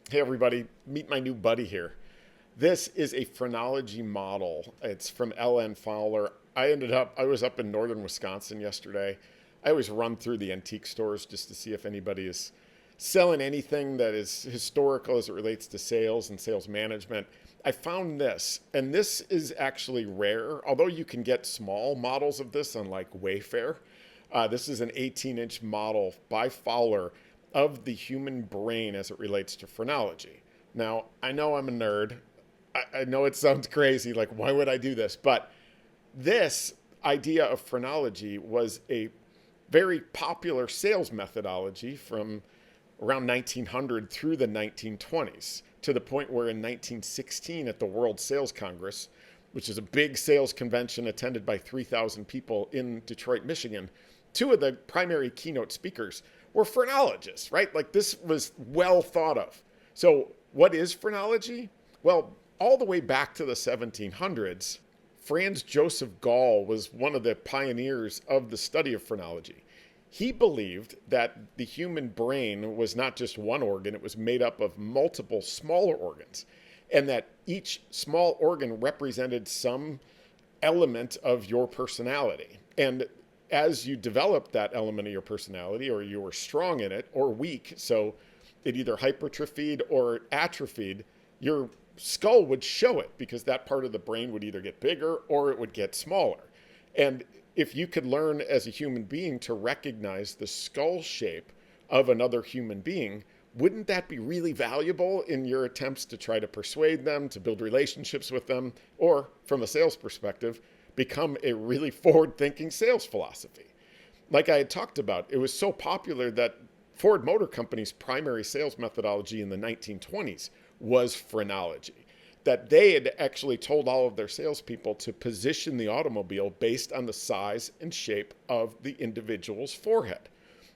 Hey everybody, meet my new buddy here. This is a phrenology model. It's from Fowler. I was up in northern Wisconsin yesterday. I always run through the antique stores just to see if anybody is selling anything that is historical as it relates to sales and sales management. I found this, and this is actually rare, although you can get small models of this on like Wayfair. This is an 18-inch model by Fowler of the human brain as it relates to phrenology. Now, I know I'm a nerd. I know it sounds crazy, like, why would I do this? But this idea of phrenology was a very popular sales methodology from around 1900 through the 1920s, to the point where in 1916 at the World Sales Congress, which is a big sales convention attended by 3,000 people in Detroit, Michigan, two of the primary keynote speakers were phrenologists, right? Like, this was well thought of. So what is phrenology? Well, all the way back to the 1700s, Franz-Joseph Gall was one of the pioneers of the study of phrenology. He believed that the human brain was not just one organ, it was made up of multiple smaller organs, and that each small organ represented some element of your personality. And as you developed that element of your personality, or you were strong in it or weak, so it either hypertrophied or atrophied, your skull would show it, because that part of the brain would either get bigger or it would get smaller. And if you could learn as a human being to recognize the skull shape of another human being, wouldn't that be really valuable in your attempts to try to persuade them, to build relationships with them, or from a sales perspective, become a really forward-thinking sales philosophy? Like I had talked about, it was so popular that Ford Motor Company's primary sales methodology in the 1920s was phrenology, that they had actually told all of their salespeople to position the automobile based on the size and shape of the individual's forehead.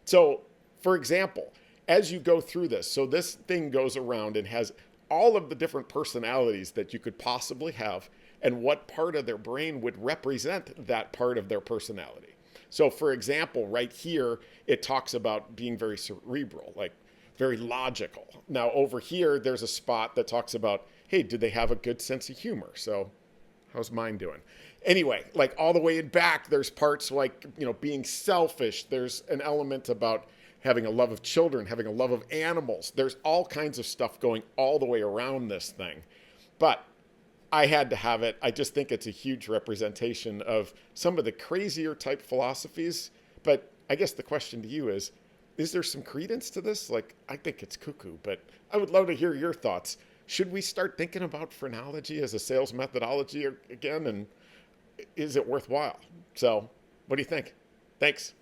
So, for example, as you go through this, so this thing goes around and has all of the different personalities that you could possibly have, and what part of their brain would represent that part of their personality. So, for example, right here, it talks about being very cerebral, like very logical. Now, over here, there's a spot that talks about, hey, do they have a good sense of humor? So, how's mine doing? Anyway, like all the way in back, there's parts like, being selfish. There's an element about having a love of children, having a love of animals. There's all kinds of stuff going all the way around this thing. But I had to have it. I just think it's a huge representation of some of the crazier type philosophies. But I guess the question to you is there some credence to this? Like, I think it's cuckoo, but I would love to hear your thoughts. Should we start thinking about phrenology as a sales methodology again? And is it worthwhile? So, what do you think? Thanks.